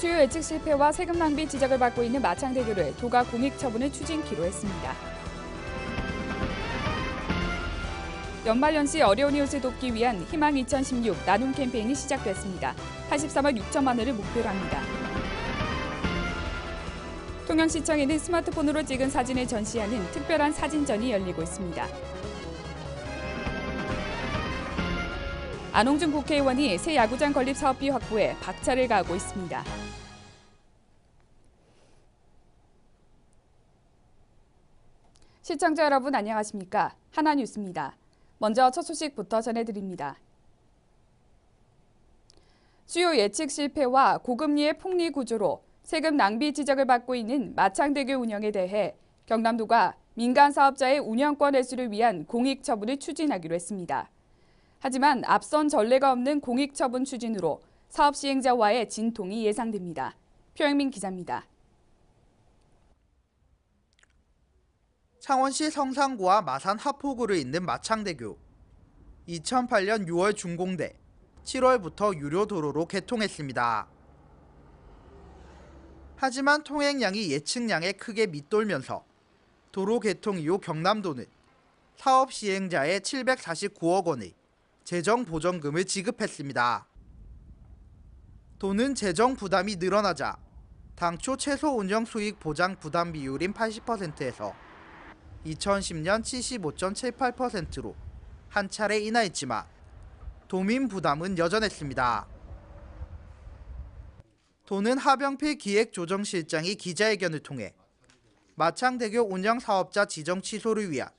수요 예측 실패와 세금 낭비 지적을 받고 있는 마창대교를 도가 공익 처분을 추진키로 했습니다. 연말연시 어려운 이웃을 돕기 위한 희망 2016 나눔 캠페인이 시작됐습니다. 83억 6천만 원을 목표로 합니다. 통영시청에는 스마트폰으로 찍은 사진을 전시하는 특별한 사진전이 열리고 있습니다. 안홍준 국회의원이 새 야구장 건립 사업비 확보에 박차를 가하고 있습니다. 시청자 여러분 안녕하십니까? 하나뉴스입니다. 먼저 첫 소식부터 전해드립니다. 수요 예측 실패와 고금리의 폭리 구조로 세금 낭비 지적을 받고 있는 마창대교 운영에 대해 경남도가 민간 사업자의 운영권 회수를 위한 공익 처분을 추진하기로 했습니다. 하지만 앞선 전례가 없는 공익 처분 추진으로 사업 시행자와의 진통이 예상됩니다. 표영민 기자입니다. 창원시 성산구와 마산 하포구를 잇는 마창대교. 2008년 6월 준공돼 7월부터 유료 도로로 개통했습니다. 하지만 통행량이 예측량에 크게 밑돌면서 도로 개통 이후 경남도는 사업 시행자에 749억 원의 재정 보전금을 지급했습니다. 도는 재정 부담이 늘어나자 당초 최소 운영 수익 보장 부담 비율인 80%에서 2010년 75.78%로 한 차례 인하했지만 도민 부담은 여전했습니다. 도는 하병필 기획조정실장이 기자회견을 통해 마창대교 운영 사업자 지정 취소를 위한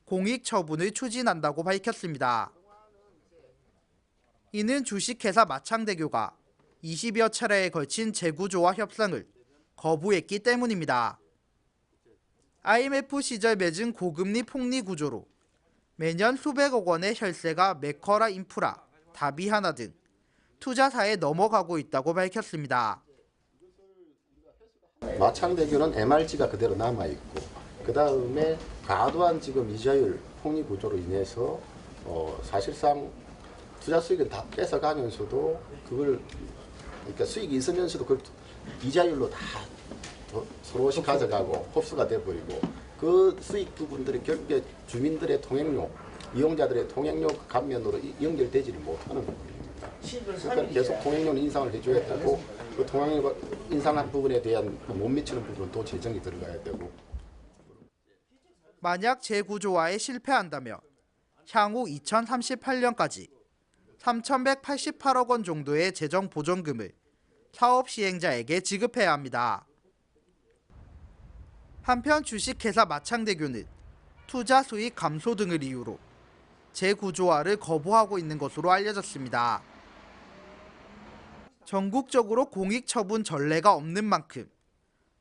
공익 처분을 추진한다고 밝혔습니다. 이는 주식회사 마창대교가 20여 차례에 걸친 재구조와 협상을 거부했기 때문입니다. IMF 시절 맺은 고금리 폭리 구조로 매년 수백억 원의 혈세가 메커라 인프라, 다비하나 등 투자사에 넘어가고 있다고 밝혔습니다. 마창대교는 MRG가 그대로 남아있고 그 다음에 과도한 지금 이자율 폭리 구조로 인해서 사실상 투자 수익은 다 뺏어가면서도 그걸 그러니까 수익이 있으면서도 그걸 이자율로 다 서로씩 가져가고 흡수가 돼버리고 그 수익 부분들이 결국에 주민들의 통행료, 이용자들의 통행료 감면으로 연결되지를 못하는 부분입니다. 그러니까 계속 통행료 인상을 해줘야 되고 그 통행료 인상한 부분에 대한 못 미치는 부분은 또 재정이 들어가야 되고. 만약 재구조화에 실패한다면 향후 2038년까지 3,188억 원 정도의 재정 보전금을 사업 시행자에게 지급해야 합니다. 한편 주식회사 마창대교는 투자 수익 감소 등을 이유로 재구조화를 거부하고 있는 것으로 알려졌습니다. 전국적으로 공익 처분 전례가 없는 만큼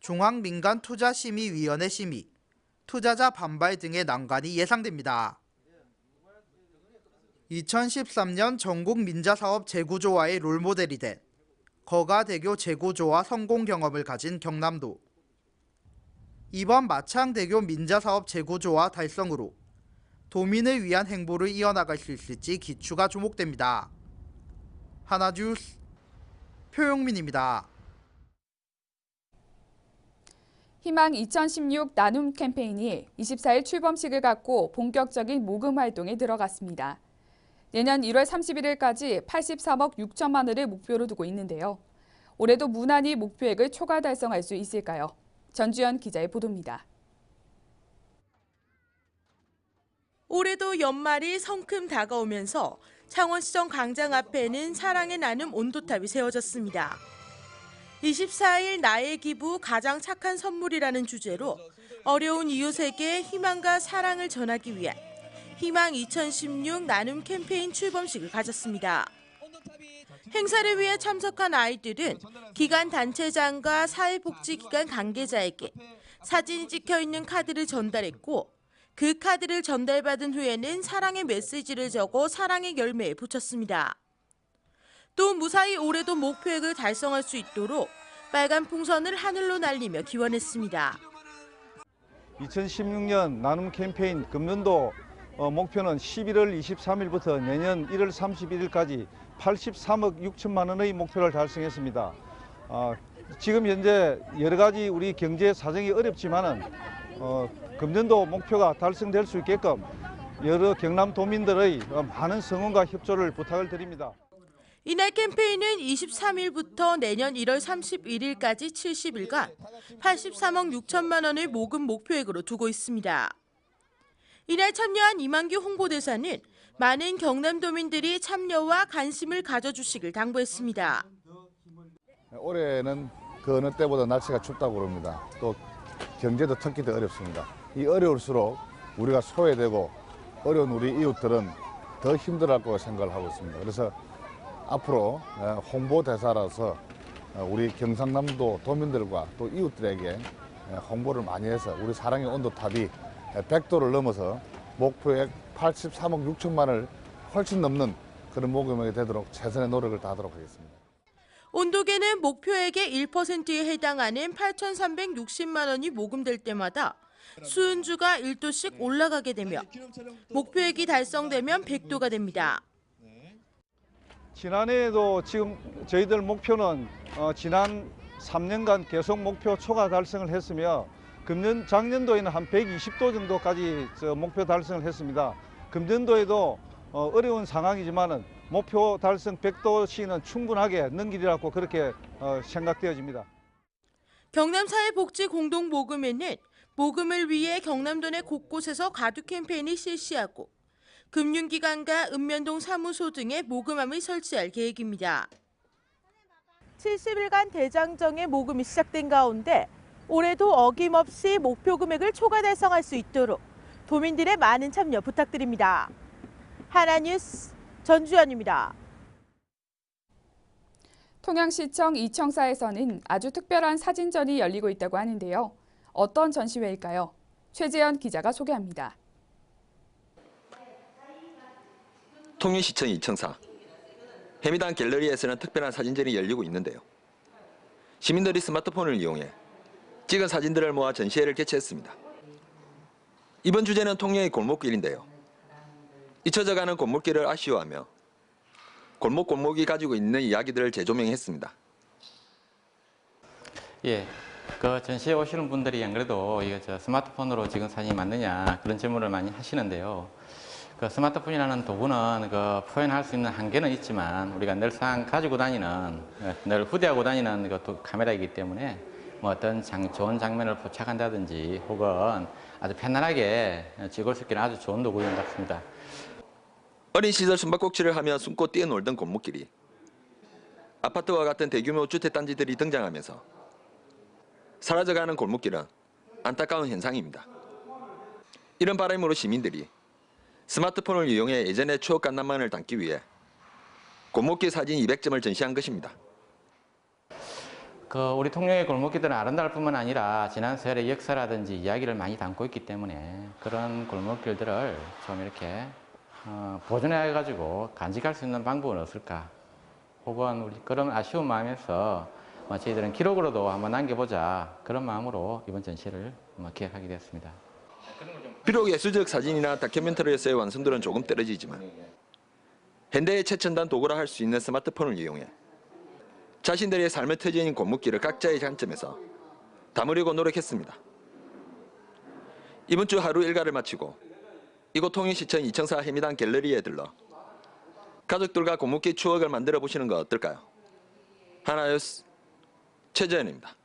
중앙민간투자심의위원회 심의, 투자자 반발 등의 난관이 예상됩니다. 2013년 전국 민자사업 재구조화의 롤모델이 된 거가대교 재구조화 성공 경험을 가진 경남도. 이번 마창대교 민자사업 재구조화 달성으로 도민을 위한 행보를 이어나갈 수 있을지 기추가 주목됩니다. 하나뉴스 표용민입니다. 희망 2016 나눔 캠페인이 24일 출범식을 갖고 본격적인 모금 활동에 들어갔습니다. 내년 1월 31일까지 83억 6천만 원을 목표로 두고 있는데요. 올해도 무난히 목표액을 초과 달성할 수 있을까요? 전주연 기자의 보도입니다. 올해도 연말이 성큼 다가오면서 창원시청 광장 앞에는 사랑의 나눔 온도탑이 세워졌습니다. 24일 나의 기부 가장 착한 선물이라는 주제로 어려운 이웃에게 희망과 사랑을 전하기 위한 희망 2016 나눔 캠페인 출범식을 가졌습니다. 행사를 위해 참석한 아이들은 기관 단체장과 사회복지기관 관계자에게 사진이 찍혀있는 카드를 전달했고 그 카드를 전달받은 후에는 사랑의 메시지를 적어 사랑의 열매에 붙였습니다. 또 무사히 올해도 목표액을 달성할 수 있도록 빨간 풍선을 하늘로 날리며 기원했습니다. 2016년 나눔 캠페인 금년도 목표는 11월 23일부터 내년 1월 31일까지 83억 6천만 원의 목표를 달성했습니다. 지금 현재 여러 가지 우리 경제 사정이 어렵지만은 금년도 목표가 달성될 수 있게끔 여러 경남도민들의 많은 성원과 협조를 부탁을 드립니다. 이날 캠페인은 23일부터 내년 1월 31일까지 70일간 83억 6천만 원을 모금 목표액으로 두고 있습니다. 이날 참여한 이만규 홍보대사는 많은 경남도민들이 참여와 관심을 가져주시길 당부했습니다. 올해는 그 어느 때보다 날씨가 춥다고 그럽니다. 또 경제도 특히 더 어렵습니다. 이 어려울수록 우리가 소외되고 어려운 우리 이웃들은 더 힘들어할 거라고 생각을 하고 있습니다. 그래서 앞으로 홍보대사라서 우리 경상남도 도민들과 또 이웃들에게 홍보를 많이 해서 우리 사랑의 온도탑이 100도를 넘어서 목표액 83억 6천만 원을 훨씬 넘는 그런 모금액이 되도록 최선의 노력을 다하도록 하겠습니다. 온도계는 목표액의 1%에 해당하는 8,360만 원이 모금될 때마다 수은주가 1도씩 올라가게 되며 목표액이 달성되면 100도가 됩니다. 지난해에도 지금 저희들 목표는 지난 3년간 계속 목표 초과 달성을 했으며 작년도에는 한 120도 정도까지 목표 달성을 했습니다. 금년도에도 어려운 상황이지만은 목표 달성 100도 시는 충분하게 넘기리라고 그렇게 생각되어집니다. 경남사회복지공동모금회는 모금을 위해 경남도 내 곳곳에서 가두 캠페인을 실시하고 금융기관과 읍면동 사무소 등에 모금함을 설치할 계획입니다. 70일간 대장정의 모금이 시작된 가운데 올해도 어김없이 목표 금액을 초과 달성할 수 있도록 도민들의 많은 참여 부탁드립니다. 하나뉴스 전주연입니다. 통영시청 이청사에서는 아주 특별한 사진전이 열리고 있다고 하는데요. 어떤 전시회일까요? 최재현 기자가 소개합니다. 통영시청 이청사 해미단 갤러리에서는 특별한 사진전이 열리고 있는데요. 시민들이 스마트폰을 이용해 찍은 사진들을 모아 전시회를 개최했습니다. 이번 주제는 통영의 골목길인데요. 잊혀져가는 골목길을 아쉬워하며 골목이 가지고 있는 이야기들을 재조명했습니다. 예, 그 전시회 오시는 분들이 안 그래도 이거 스마트폰으로 찍은 사진이 맞느냐 그런 질문을 많이 하시는데요. 그 스마트폰이라는 도구는 그 표현할 수 있는 한계는 있지만 우리가 늘상 가지고 다니는, 늘 후대하고 다니는 그 카메라이기 때문에 뭐 어떤 좋은 장면을 포착한다든지 혹은 아주 편안하게 찍을 수 있기는 아주 좋은 도구인 것 같습니다. 어린 시절 숨바꼭질을 하며 숨고 뛰어놀던 골목길이 아파트와 같은 대규모 주택단지들이 등장하면서 사라져가는 골목길은 안타까운 현상입니다. 이런 바람으로 시민들이 스마트폰을 이용해 예전의 추억과 낭만을 담기 위해 골목길 사진 200점을 전시한 것입니다. 우리 통영의 골목길들은 아름다울 뿐만 아니라 지난 세월의 역사라든지 이야기를 많이 담고 있기 때문에 그런 골목길들을 좀 이렇게 보존해가지고 간직할 수 있는 방법은 없을까? 혹은 우리 그런 아쉬운 마음에서 저희들은 기록으로도 한번 남겨보자 그런 마음으로 이번 전시를 기획하게 되었습니다. 비록 예술적 사진이나 다큐멘터리에서의 완성도는 조금 떨어지지만 현대의 최첨단 도구라 할 수 있는 스마트폰을 이용해 자신들의 삶의 터전인 골목길을 각자의 관점에서 담으려고 노력했습니다. 이번 주 하루 일과를 마치고 이곳 통영시청 이청사 해미단 갤러리에 들러 가족들과 골목길 추억을 만들어 보시는 거 어떨까요? 하나뉴스 최재현입니다.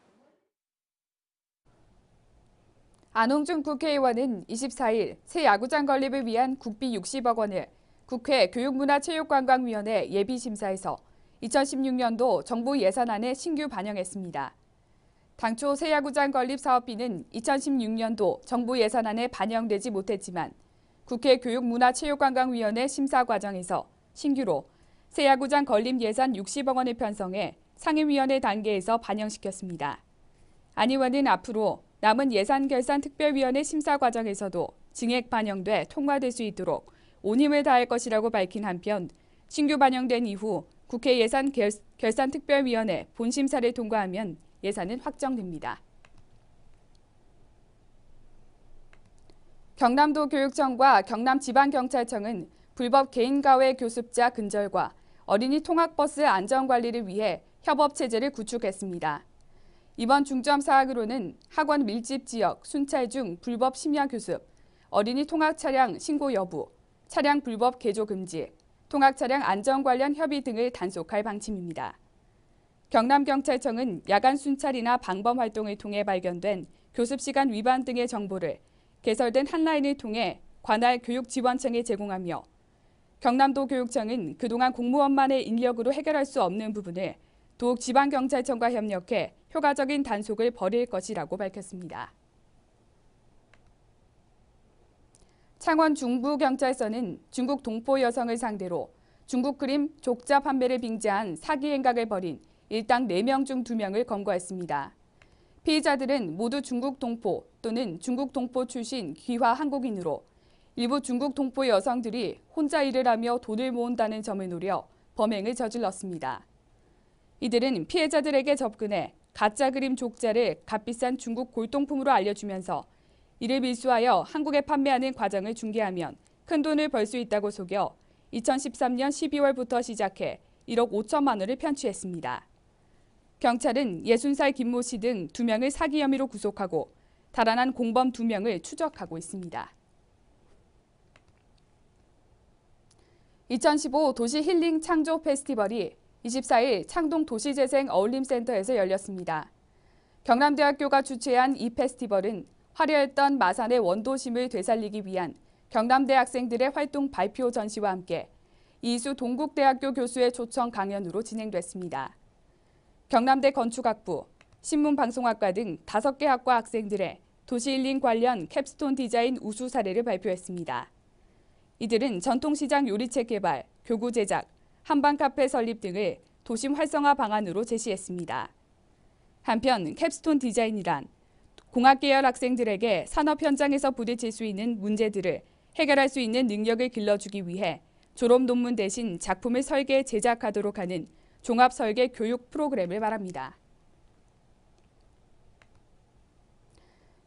안홍준 국회의원은 24일 새 야구장 건립을 위한 국비 60억 원을 국회 교육문화체육관광위원회 예비심사에서 2016년도 정부 예산안에 신규 반영했습니다. 당초 새 야구장 건립 사업비는 2016년도 정부 예산안에 반영되지 못했지만 국회 교육문화체육관광위원회 심사 과정에서 신규로 새 야구장 건립 예산 60억 원을 편성해 상임위원회 단계에서 반영시켰습니다. 안 의원은 앞으로 남은 예산결산특별위원회 심사 과정에서도 증액 반영돼 통과될 수 있도록 온 힘을 다할 것이라고 밝힌 한편 신규 반영된 이후 국회 예산결산특별위원회 본심사를 통과하면 예산은 확정됩니다. 경남도 교육청과 경남지방경찰청은 불법 개인가외 교습자 근절과 어린이 통학버스 안전관리를 위해 협업 체제를 구축했습니다. 이번 중점 사항으로는 학원 밀집 지역 순찰 중 불법 심야 교습, 어린이 통학 차량 신고 여부, 차량 불법 개조 금지, 통학 차량 안전 관련 협의 등을 단속할 방침입니다. 경남경찰청은 야간 순찰이나 방범 활동을 통해 발견된 교습 시간 위반 등의 정보를 개설된 한라인을 통해 관할 교육지원청에 제공하며 경남도 교육청은 그동안 공무원만의 인력으로 해결할 수 없는 부분을 도읍 지방경찰청과 협력해 효과적인 단속을 벌일 것이라고 밝혔습니다. 창원 중부경찰서는 중국 동포 여성을 상대로 중국 그림 족자 판매를 빙자한 사기 행각을 벌인 일당 4명 중 2명을 검거했습니다. 피의자들은 모두 중국 동포 또는 중국 동포 출신 귀화 한국인으로 일부 중국 동포 여성들이 혼자 일을 하며 돈을 모은다는 점을 노려 범행을 저질렀습니다. 이들은 피해자들에게 접근해 가짜 그림 족자를 값비싼 중국 골동품으로 알려주면서 이를 밀수하여 한국에 판매하는 과정을 중개하면 큰 돈을 벌 수 있다고 속여 2013년 12월부터 시작해 1억 5천만 원을 편취했습니다. 경찰은 60살 김모 씨 등 2명을 사기 혐의로 구속하고 달아난 공범 2명을 추적하고 있습니다. 2015 도시 힐링 창조 페스티벌이 24일 창동 도시재생 어울림센터에서 열렸습니다. 경남대학교가 주최한 이 페스티벌은 화려했던 마산의 원도심을 되살리기 위한 경남대 학생들의 활동 발표 전시와 함께 이수 동국대학교 교수의 초청 강연으로 진행됐습니다. 경남대 건축학부, 신문방송학과 등 5개 학과 학생들의 도시힐링 관련 캡스톤 디자인 우수 사례를 발표했습니다. 이들은 전통시장 요리책 개발, 교구 제작, 한방카페 설립 등을 도심 활성화 방안으로 제시했습니다. 한편 캡스톤 디자인이란 공학계열 학생들에게 산업 현장에서 부딪힐 수 있는 문제들을 해결할 수 있는 능력을 길러주기 위해 졸업 논문 대신 작품을 설계, 제작하도록 하는 종합설계 교육 프로그램을 말합니다.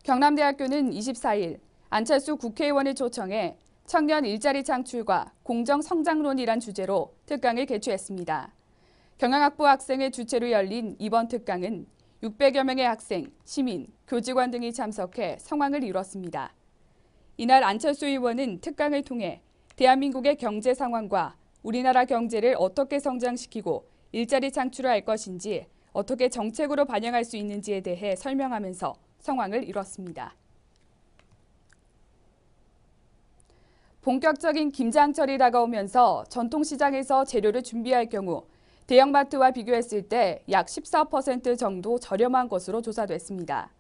경남대학교는 24일 안철수 국회의원을 초청해 청년 일자리 창출과 공정성장론이란 주제로 특강을 개최했습니다. 경영학부 학생을 주최로 열린 이번 특강은 600여 명의 학생, 시민, 교직원 등이 참석해 성황을 이뤘습니다. 이날 안철수 의원은 특강을 통해 대한민국의 경제 상황과 우리나라 경제를 어떻게 성장시키고 일자리 창출할 것인지 어떻게 정책으로 반영할 수 있는지에 대해 설명하면서 성황을 이뤘습니다. 본격적인 김장철이 다가오면서 전통시장에서 재료를 준비할 경우 대형마트와 비교했을 때 약 14% 정도 저렴한 것으로 조사됐습니다.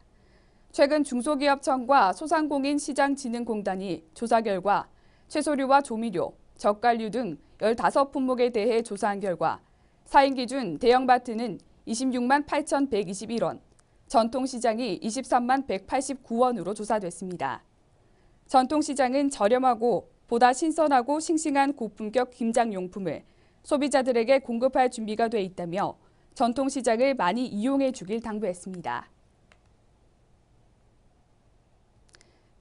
최근 중소기업청과 소상공인시장진흥공단이 조사 결과 채소류와 조미료, 젓갈류 등 15품목에 대해 조사한 결과 4인 기준 대형마트는 26만 8,121원, 전통시장이 23만 189원으로 조사됐습니다. 전통시장은 저렴하고 보다 신선하고 싱싱한 고품격 김장용품을 소비자들에게 공급할 준비가 돼 있다며 전통시장을 많이 이용해 주길 당부했습니다.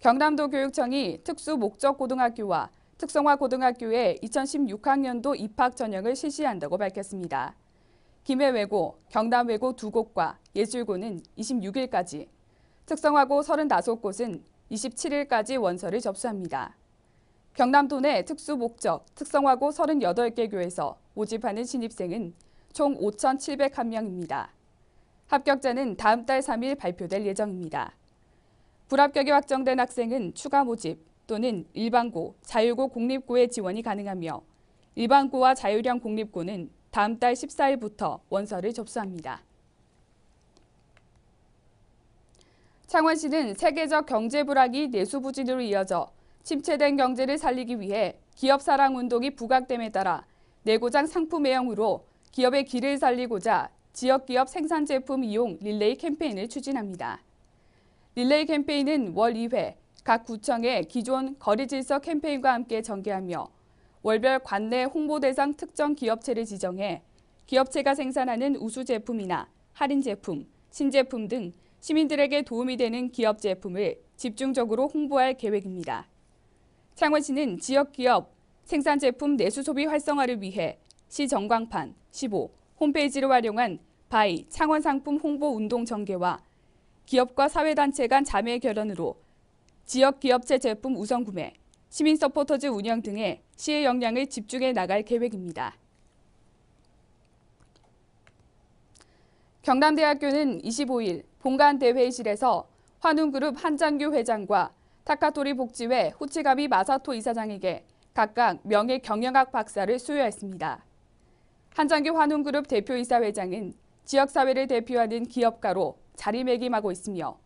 경남도 교육청이 특수목적고등학교와 특성화고등학교에 2016학년도 입학 전형을 실시한다고 밝혔습니다. 김해외고, 경남외고 2곳과 예술고는 26일까지, 특성화고 35곳은 27일까지 원서를 접수합니다. 경남도 내 특수목적, 특성화고 38개 교에서 모집하는 신입생은 총 5,701명입니다. 합격자는 다음 달 3일 발표될 예정입니다. 불합격이 확정된 학생은 추가 모집 또는 일반고, 자율고 공립고에 지원이 가능하며 일반고와 자율형 공립고는 다음 달 14일부터 원서를 접수합니다. 창원시는 세계적 경제 불황이 내수 부진으로 이어져 침체된 경제를 살리기 위해 기업 사랑 운동이 부각됨에 따라 내고장 상품 애형으로 기업의 길을 살리고자 지역기업 생산 제품 이용 릴레이 캠페인을 추진합니다. 릴레이 캠페인은 월 2회 각 구청의 기존 거리질서 캠페인과 함께 전개하며 월별 관내 홍보 대상 특정 기업체를 지정해 기업체가 생산하는 우수 제품이나 할인 제품, 신제품 등 시민들에게 도움이 되는 기업 제품을 집중적으로 홍보할 계획입니다. 창원시는 지역기업 생산 제품 내수 소비 활성화를 위해 시 전광판 15, 홈페이지를 활용한 바이 창원 상품 홍보 운동 전개와 기업과 사회단체 간 자매 결연으로 지역 기업체 제품 우선 구매, 시민 서포터즈 운영 등의 시의 역량을 집중해 나갈 계획입니다. 경남대학교는 25일 본관 대회의실에서 환웅그룹 한장규 회장과 타카토리 복지회 후치가미 마사토 이사장에게 각각 명예 경영학 박사를 수여했습니다. 한장규 환웅그룹 대표이사 회장은 지역사회를 대표하는 기업가로 자리매김하고 있으며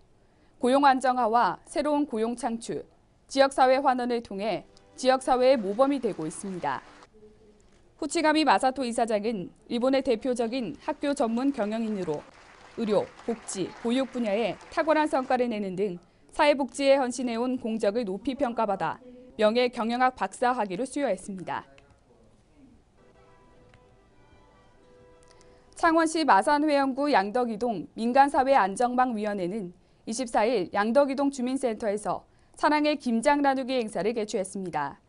고용 안정화와 새로운 고용 창출, 지역사회 환원을 통해 지역사회의 모범이 되고 있습니다. 후치가미 마사토 이사장은 일본의 대표적인 학교 전문 경영인으로 의료, 복지, 보육 분야에 탁월한 성과를 내는 등 사회복지에 헌신해온 공적을 높이 평가받아 명예 경영학 박사 학위를 수여했습니다. 창원시 마산회원구 양덕이동 민간사회안정망위원회는 24일 양덕이동 주민센터에서 사랑의 김장 나누기 행사를 개최했습니다.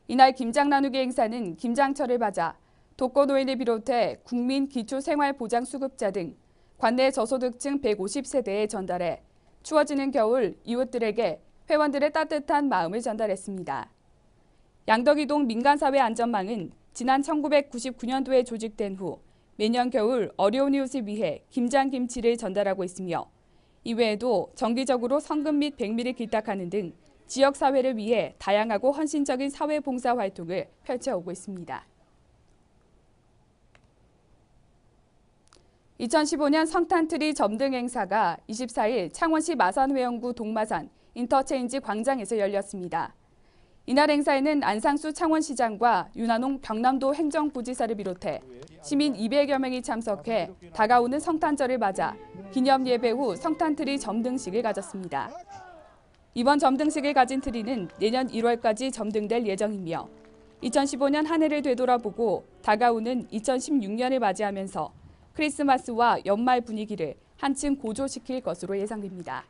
이날 김장 나누기 행사는 김장철을 맞아 독거노인을 비롯해 국민 기초생활보장수급자 등 관내 저소득층 150세대에 전달해 추워지는 겨울 이웃들에게 회원들의 따뜻한 마음을 전달했습니다. 양덕이동 민간사회안전망은 지난 1999년도에 조직된 후 매년 겨울 어려운 이웃을 위해 김장김치를 전달하고 있으며 이외에도 정기적으로 성금 및 백미를 기탁하는 등 지역사회를 위해 다양하고 헌신적인 사회봉사 활동을 펼쳐오고 있습니다. 2015년 성탄트리 점등 행사가 24일 창원시 마산회원구 동마산 인터체인지 광장에서 열렸습니다. 이날 행사에는 안상수 창원시장과 윤한홍 경남도 행정부지사를 비롯해 시민 200여 명이 참석해 다가오는 성탄절을 맞아 기념 예배 후 성탄트리 점등식을 가졌습니다. 이번 점등식을 가진 트리는 내년 1월까지 점등될 예정이며 2015년 한 해를 되돌아보고 다가오는 2016년을 맞이하면서 크리스마스와 연말 분위기를 한층 고조시킬 것으로 예상됩니다.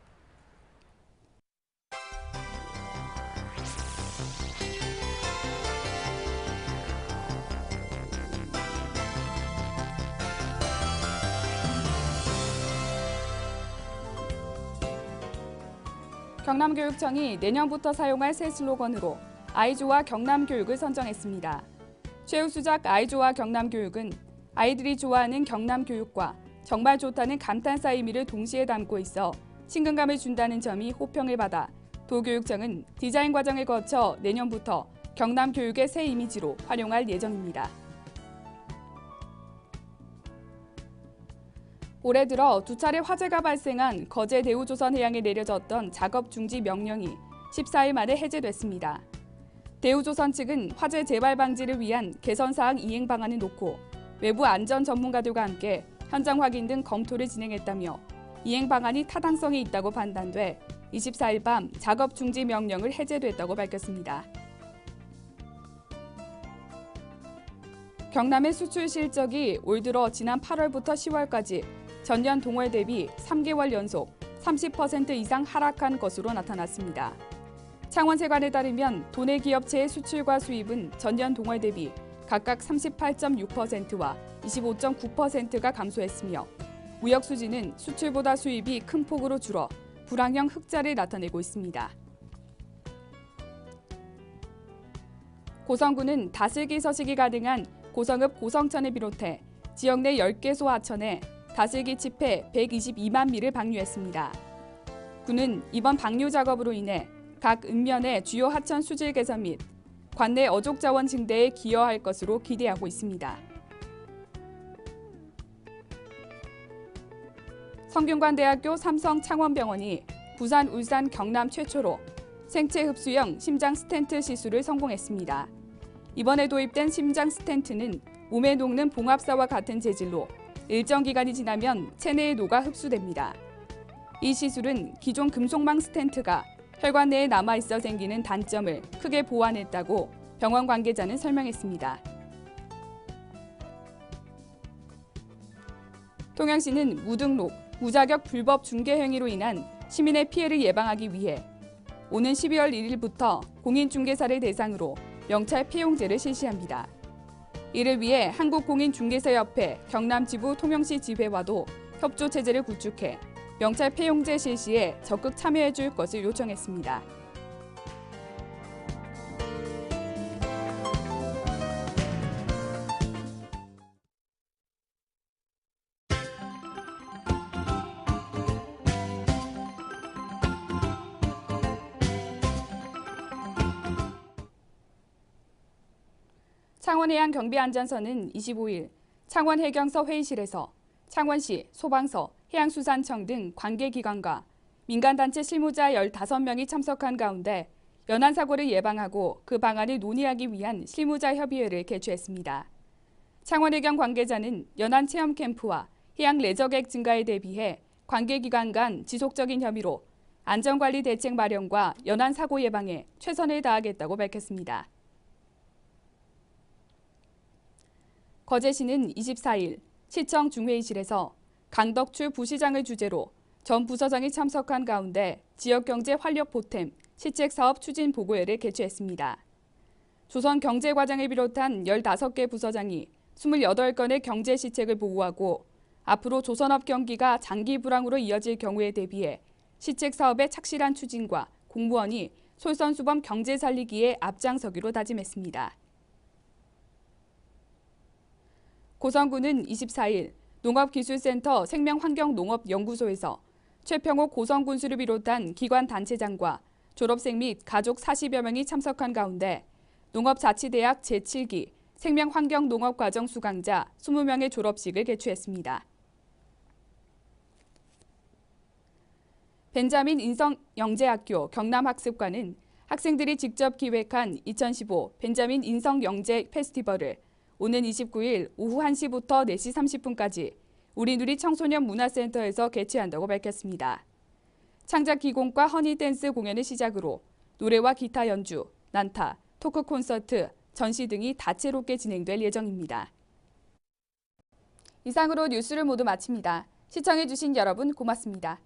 경남교육청이 내년부터 사용할 새 슬로건으로 아이좋아 경남교육을 선정했습니다. 최우수작 아이좋아 경남교육은 아이들이 좋아하는 경남교육과 정말 좋다는 감탄사 의미를 동시에 담고 있어 친근감을 준다는 점이 호평을 받아 도교육청은 디자인 과정을 거쳐 내년부터 경남교육의 새 이미지로 활용할 예정입니다. 올해 들어 두 차례 화재가 발생한 거제 대우조선해양에 내려졌던 작업 중지 명령이 14일 만에 해제됐습니다. 대우조선 측은 화재 재발 방지를 위한 개선사항 이행 방안을 놓고 외부 안전 전문가들과 함께 현장 확인 등 검토를 진행했다며 이행 방안이 타당성이 있다고 판단돼 24일 밤 작업 중지 명령을 해제됐다고 밝혔습니다. 경남의 수출 실적이 올 들어 지난 8월부터 10월까지 전년 동월 대비 3개월 연속 30% 이상 하락한 것으로 나타났습니다. 창원세관에 따르면 도내 기업체의 수출과 수입은 전년 동월 대비 각각 38.6%와 25.9%가 감소했으며 무역 수지는 수출보다 수입이 큰 폭으로 줄어 불황형 흑자를 나타내고 있습니다. 고성군은 다슬기 서식이 가능한 고성읍 고성천을 비롯해 지역 내 10개소 하천에 다슬기 칩해 122만 미를 방류했습니다. 군은 이번 방류 작업으로 인해 각 읍면의 주요 하천 수질 개선 및 관내 어족 자원 증대에 기여할 것으로 기대하고 있습니다. 성균관대학교 삼성창원병원이 부산, 울산, 경남 최초로 생체 흡수형 심장 스텐트 시술을 성공했습니다. 이번에 도입된 심장 스텐트는 몸에 녹는 봉합사와 같은 재질로 일정 기간이 지나면 체내에 녹아 흡수됩니다. 이 시술은 기존 금속망 스텐트가 혈관 내에 남아있어 생기는 단점을 크게 보완했다고 병원 관계자는 설명했습니다. 통영시는 무등록, 무자격 불법 중개 행위로 인한 시민의 피해를 예방하기 위해 오는 12월 1일부터 공인중개사를 대상으로 명찰 피용제를 실시합니다. 이를 위해 한국공인중개사협회 경남지부 통영시 지회와도 협조 체제를 구축해 명찰 폐용제 실시에 적극 참여해 줄 것을 요청했습니다. 창원해양경비안전서는 25일 창원해경서 회의실에서 창원시, 소방서, 해양수산청 등 관계기관과 민간단체 실무자 15명이 참석한 가운데 연안사고를 예방하고 그 방안을 논의하기 위한 실무자협의회를 개최했습니다. 창원해경 관계자는 연안 체험 캠프와 해양 레저객 증가에 대비해 관계기관 간 지속적인 협의로 안전관리 대책 마련과 연안사고 예방에 최선을 다하겠다고 밝혔습니다. 거제시는 24일 시청 중회의실에서 강덕출 부시장을 주재로 전 부서장이 참석한 가운데 지역경제 활력 보탬 시책사업 추진 보고회를 개최했습니다. 조선경제과장을 비롯한 15개 부서장이 28건의 경제 시책을 보고하고 앞으로 조선업 경기가 장기 불황으로 이어질 경우에 대비해 시책 사업의 착실한 추진과 공무원이 솔선수범 경제 살리기에 앞장서기로 다짐했습니다. 고성군은 24일 농업기술센터 생명환경농업연구소에서 최평옥 고성군수를 비롯한 기관 단체장과 졸업생 및 가족 40여 명이 참석한 가운데 농업자치대학 제7기 생명환경농업과정 수강자 20명의 졸업식을 개최했습니다. 벤자민 인성영재학교 경남학습관은 학생들이 직접 기획한 2015 벤자민 인성영재 페스티벌을 오는 29일 오후 1시부터 4시 30분까지 우리누리 청소년 문화센터에서 개최한다고 밝혔습니다. 창작 기공과 허니댄스 공연을 시작으로 노래와 기타 연주, 난타, 토크 콘서트, 전시 등이 다채롭게 진행될 예정입니다. 이상으로 뉴스를 모두 마칩니다. 시청해주신 여러분 고맙습니다.